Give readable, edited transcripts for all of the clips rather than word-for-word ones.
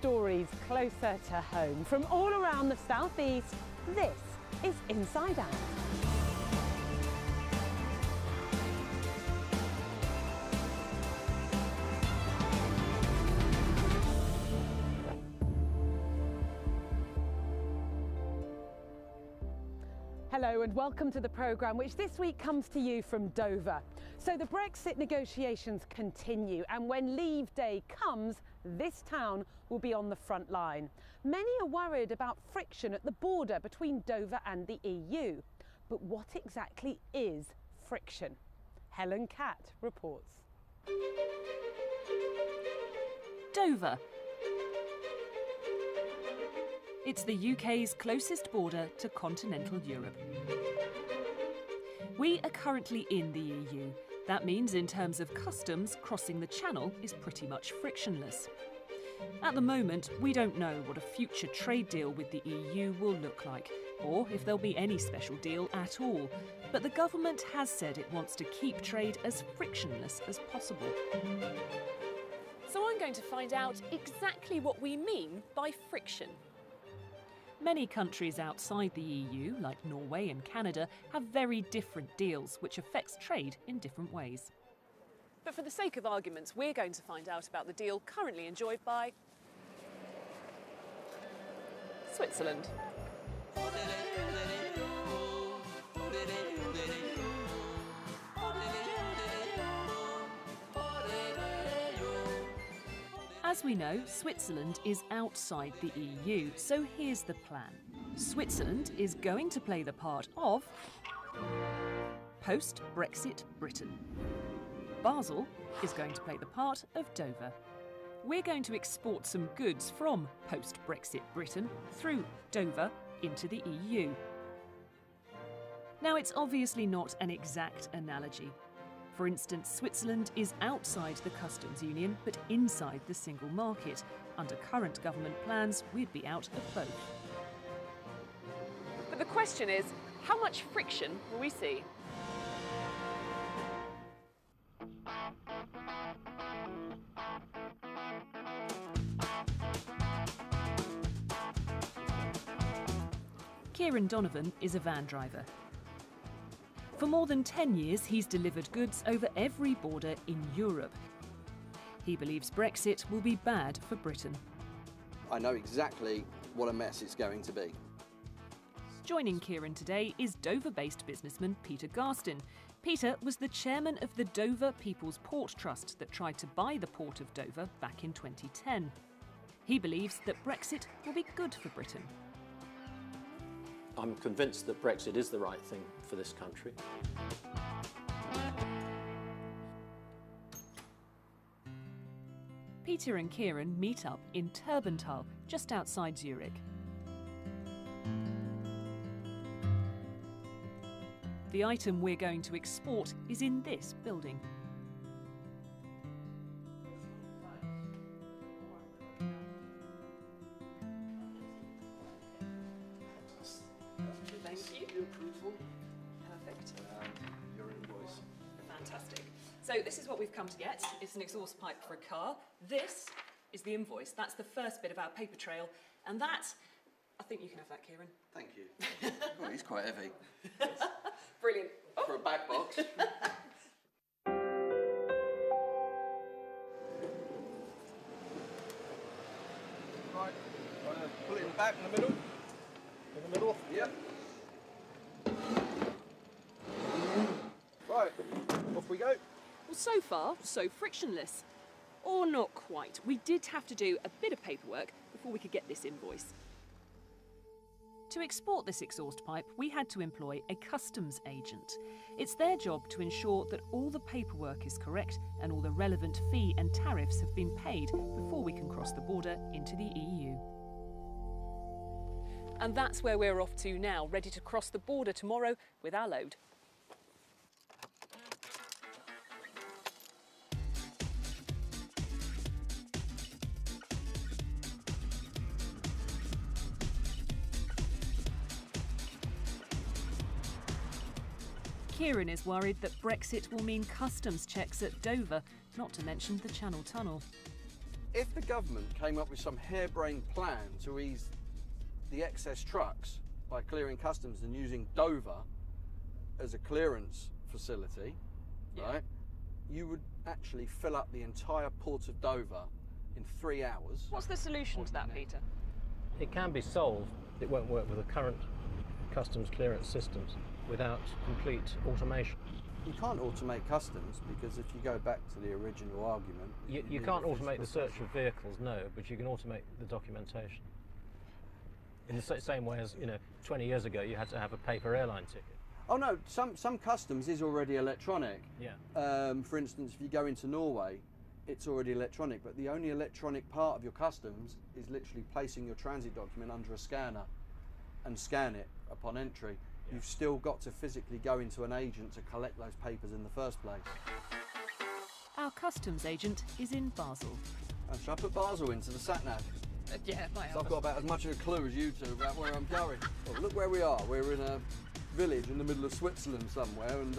stories closer to home. From all around the southeast, this is Inside Out. Hello and welcome to the programme, which this week comes to you from Dover. So the Brexit negotiations continue, and when Leave Day comes, this town will be on the front line. Many are worried about friction at the border between Dover and the EU. But what exactly is friction? Helen Catt reports. Dover. It's the UK's closest border to continental Europe. We are currently in the EU. That means in terms of customs, crossing the channel is pretty much frictionless. At the moment, we don't know what a future trade deal with the EU will look like, or if there'll be any special deal at all. But the government has said it wants to keep trade as frictionless as possible. So I'm going to find out exactly what we mean by friction. Many countries outside the EU, like Norway and Canada, have very different deals, which affects trade in different ways. But for the sake of arguments, we're going to find out about the deal currently enjoyed by Switzerland. As we know, Switzerland is outside the EU, so here's the plan. Switzerland is going to play the part of post-Brexit Britain. Basel is going to play the part of Dover. We're going to export some goods from post-Brexit Britain through Dover into the EU. Now, it's obviously not an exact analogy. For instance, Switzerland is outside the customs union, but inside the single market. Under current government plans, we'd be out of both. But the question is, how much friction will we see? Ciaran Donovan is a van driver. For more than 10 years, he's delivered goods over every border in Europe. He believes Brexit will be bad for Britain. I know exactly what a mess it's going to be. Joining Ciaran today is Dover-based businessman Peter Garstin. Peter was the chairman of the Dover People's Port Trust that tried to buy the port of Dover back in 2010. He believes that Brexit will be good for Britain. I'm convinced that Brexit is the right thing for this country. Peter and Ciaran meet up in Turbental, just outside Zurich. The item we're going to export is in this building. So this is what we've come to get. It's an exhaust pipe for a car. This is the invoice. That's the first bit of our paper trail. And that, I think you can have that, Ciaran. Thank you. Oh, he's quite heavy. Brilliant. Oh. For a back box. Right, pull it in the back in the middle. In the middle? Yep. Right, off we go. Well, so far, so frictionless. Or not quite. We did have to do a bit of paperwork before we could get this invoice. To export this exhaust pipe, we had to employ a customs agent. It's their job to ensure that all the paperwork is correct and all the relevant fee and tariffs have been paid before we can cross the border into the EU. And that's where we're off to now, ready to cross the border tomorrow with our load. Ciaran is worried that Brexit will mean customs checks at Dover, not to mention the Channel Tunnel. If the government came up with some harebrained plan to ease the excess trucks by clearing customs and using Dover as a clearance facility, right, you would actually fill up the entire port of Dover in 3 hours. What's the solution to that, Peter? It can be solved. It won't work with the current customs clearance systems without complete automation. You can't automate customs because if you go back to the original argument... You can't automate the search of vehicles, no, but you can automate the documentation. In the same way as, 20 years ago you had to have a paper airline ticket. Oh no, some customs is already electronic. Yeah. For instance, if you go into Norway, it's already electronic, but the only electronic part of your customs is literally placing your transit document under a scanner and scan it upon entry. Yeah. You've still got to physically go into an agent to collect those papers in the first place. Our customs agent is in Basel. And shall I put Basel into the sat-nav? Yeah, it might help. So I've got about as much of a clue as you two about where I'm going. Well, look where we are. We're in a village in the middle of Switzerland somewhere, and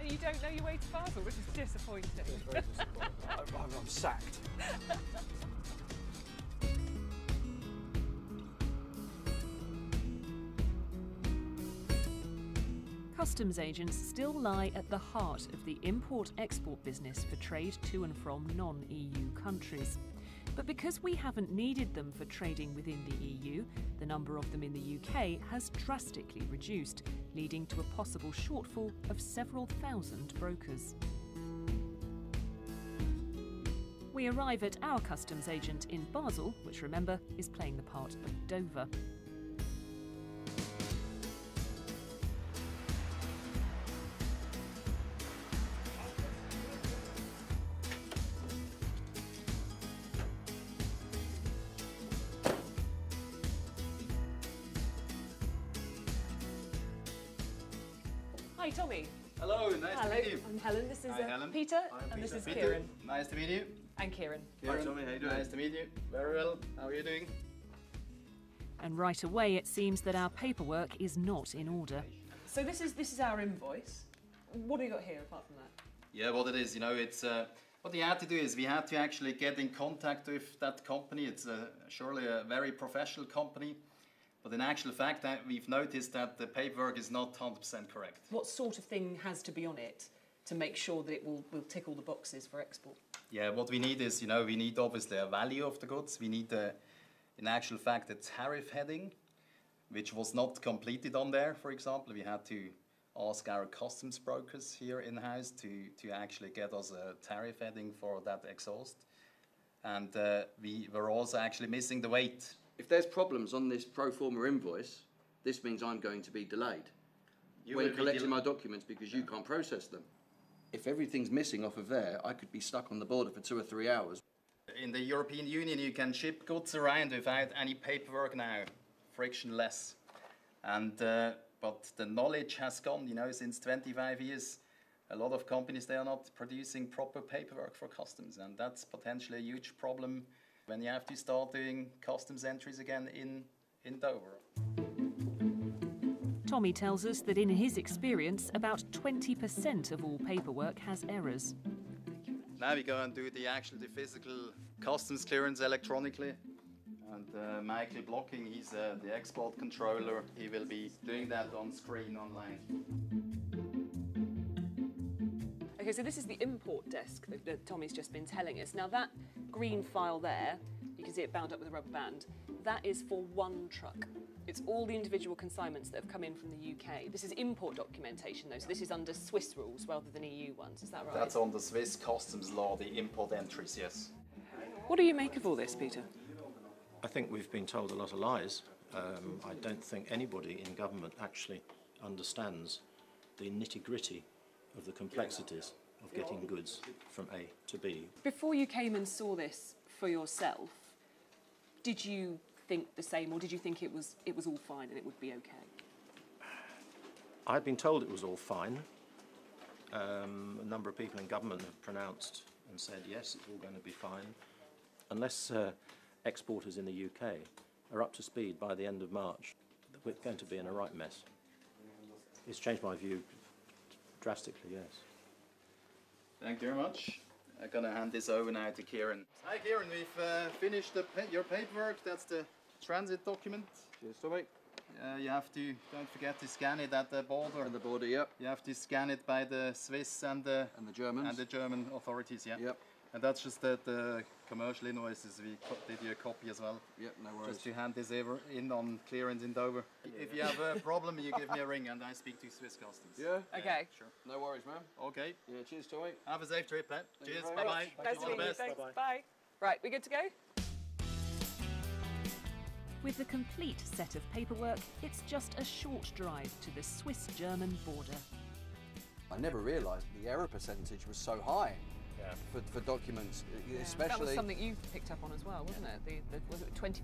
you don't know your way to Basel, which is disappointing. It's very disappointing. I'm sacked. Customs agents still lie at the heart of the import-export business for trade to and from non-EU countries. But because we haven't needed them for trading within the EU, the number of them in the UK has drastically reduced, leading to a possible shortfall of several thousand brokers. We arrive at our customs agent in Basel, which, remember, is playing the part of Dover. Hi, Tommy. Hello, nice to meet you. I'm Helen. This is Hi, Helen. Peter, I'm and this Peter. is Peter. Ciaran. Nice to meet you. And Ciaran. Hi, Tommy. How you doing? Nice to meet you. Very well. How are you doing? And right away it seems that our paperwork is not in order. So this is our invoice. What have you got here apart from that? Yeah, what it is, it's what we had to do is we had to actually get in contact with that company. It's surely a very professional company, but in actual fact, we've noticed that the paperwork is not 100% correct. What sort of thing has to be on it to make sure that it will tick all the boxes for export? Yeah, what we need is, we need obviously a value of the goods. We need, in actual fact, a tariff heading, which was not completed on there, for example. We had to ask our customs brokers here in-house to actually get us a tariff heading for that exhaust. And we were also actually missing the weight. If there's problems on this pro forma invoice, this means I'm going to be delayed when collecting my documents because you can't process them. If everything's missing off of there, I could be stuck on the border for 2 or 3 hours. In the European Union, you can ship goods around without any paperwork now, frictionless. And but the knowledge has gone, since 25 years. A lot of companies, they are not producing proper paperwork for customs, and that's potentially a huge problem when you have to start doing customs entries again in Dover. Tommy tells us that in his experience, about 20% of all paperwork has errors. Now we go and do the physical customs clearance electronically. And Michael Blocking, he's the export controller. He will be doing that on screen online. Okay, so this is the import desk that Tommy's just been telling us. Now that green file there, you can see it bound up with a rubber band, that is for one truck. It's all the individual consignments that have come in from the UK. This is import documentation though, so this is under Swiss rules rather than EU ones, is that right? That's on the Swiss customs law, the import entries, yes. What do you make of all this, Peter? I think we've been told a lot of lies. I don't think anybody in government actually understands the nitty-gritty of the complexities of getting goods from A to B. Before you came and saw this for yourself, did you think the same, or did you think it was all fine and it would be okay? I'd been told it was all fine. A number of people in government have pronounced and said, yes, it's all going to be fine. Unless exporters in the UK are up to speed by the end of March, we're going to be in a right mess. It's changed my view drastically, yes. Thank you very much. I'm gonna hand this over now to Ciaran. Hi Ciaran, we've finished your paperwork. That's the transit document. Cheers, Tommy. You have to, don't forget to scan it at the border. And the border, yep. You have to scan it by the Swiss and the Germans. And the German authorities, yeah. Yep. And that's just the commercial invoices. We did you a copy as well. Yep, no worries. Just to hand this over in on clearance in Dover. If you have a problem, you give me a ring and I speak to Swiss Customs. Yeah? Okay. Sure. No worries, man. Okay. Yeah, cheers, Tommy. Have a safe trip, eh? Cheers, very bye-bye. much. Nice to All the meet you. best. Thanks. Bye. Right, we good to go? With the complete set of paperwork, it's just a short drive to the Swiss-German border. I never realised the error percentage was so high for documents, especially... That was something you picked up on as well, wasn't it? Was it 20%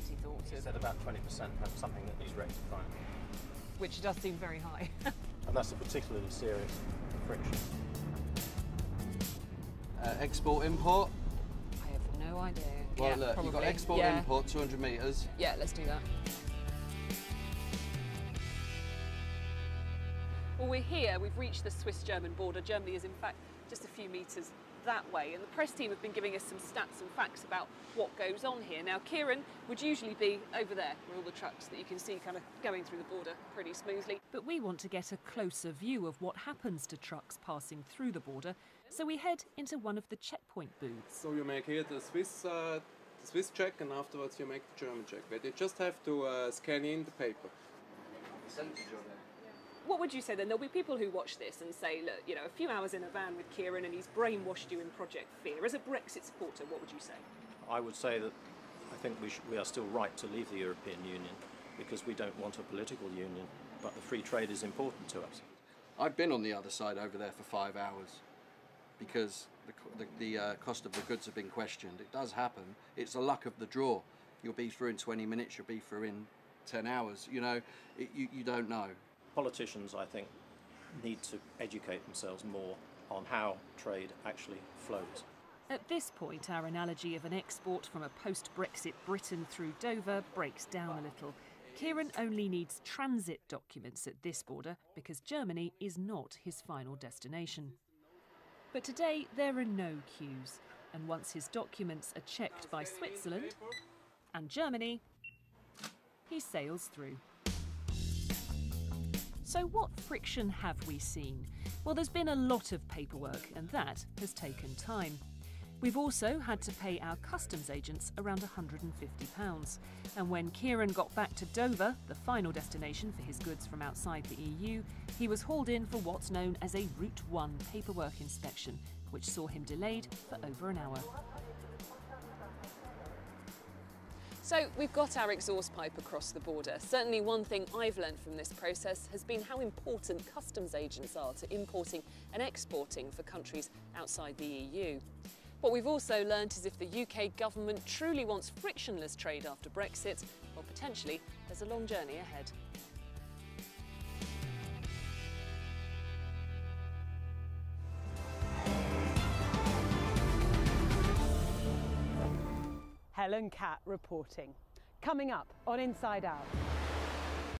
he thought? He said about 20%, that's something that he's rectifying. Which does seem very high. And that's a particularly serious friction. Export, import. I have no idea. Well, yeah, look, probably. you've got export, import, 200 metres. Yeah, let's do that. Well, we're here, we've reached the Swiss-German border. Germany is in fact just a few metres that way, and the press team have been giving us some stats and facts about what goes on here. Now, Ciaran would usually be over there where all the trucks that you can see kind of going through the border pretty smoothly. But we want to get a closer view of what happens to trucks passing through the border, so we head into one of the checkpoint booths. So you make here the Swiss check, and afterwards you make the German check. But you just have to scan in the paper. Percentage on it. What would you say then? There'll be people who watch this and say, look, you know, a few hours in a van with Ciaran and he's brainwashed you in Project Fear. As a Brexit supporter, what would you say? I would say that I think we are still right to leave the European Union because we don't want a political union, but the free trade is important to us. I've been on the other side over there for 5 hours because the cost of the goods have been questioned. It does happen. It's the luck of the draw. You'll be through in 20 minutes, you'll be through in 10 hours. You know, you don't know. Politicians, I think, need to educate themselves more on how trade actually flows. At this point, our analogy of an export from a post-Brexit Britain through Dover breaks down a little. Ciaran only needs transit documents at this border because Germany is not his final destination. But today there are no queues, and once his documents are checked by Switzerland and Germany, he sails through. So what friction have we seen? Well, there's been a lot of paperwork, and that has taken time. We've also had to pay our customs agents around £150. And when Ciaran got back to Dover, the final destination for his goods from outside the EU, he was hauled in for what's known as a Route 1 paperwork inspection, which saw him delayed for over an hour. So we've got our exhaust pipe across the border. Certainly one thing I've learned from this process has been how important customs agents are to importing and exporting for countries outside the EU. What we've also learned is if the UK government truly wants frictionless trade after Brexit, well, potentially there's a long journey ahead. Helen Cat reporting. Coming up on Inside Out.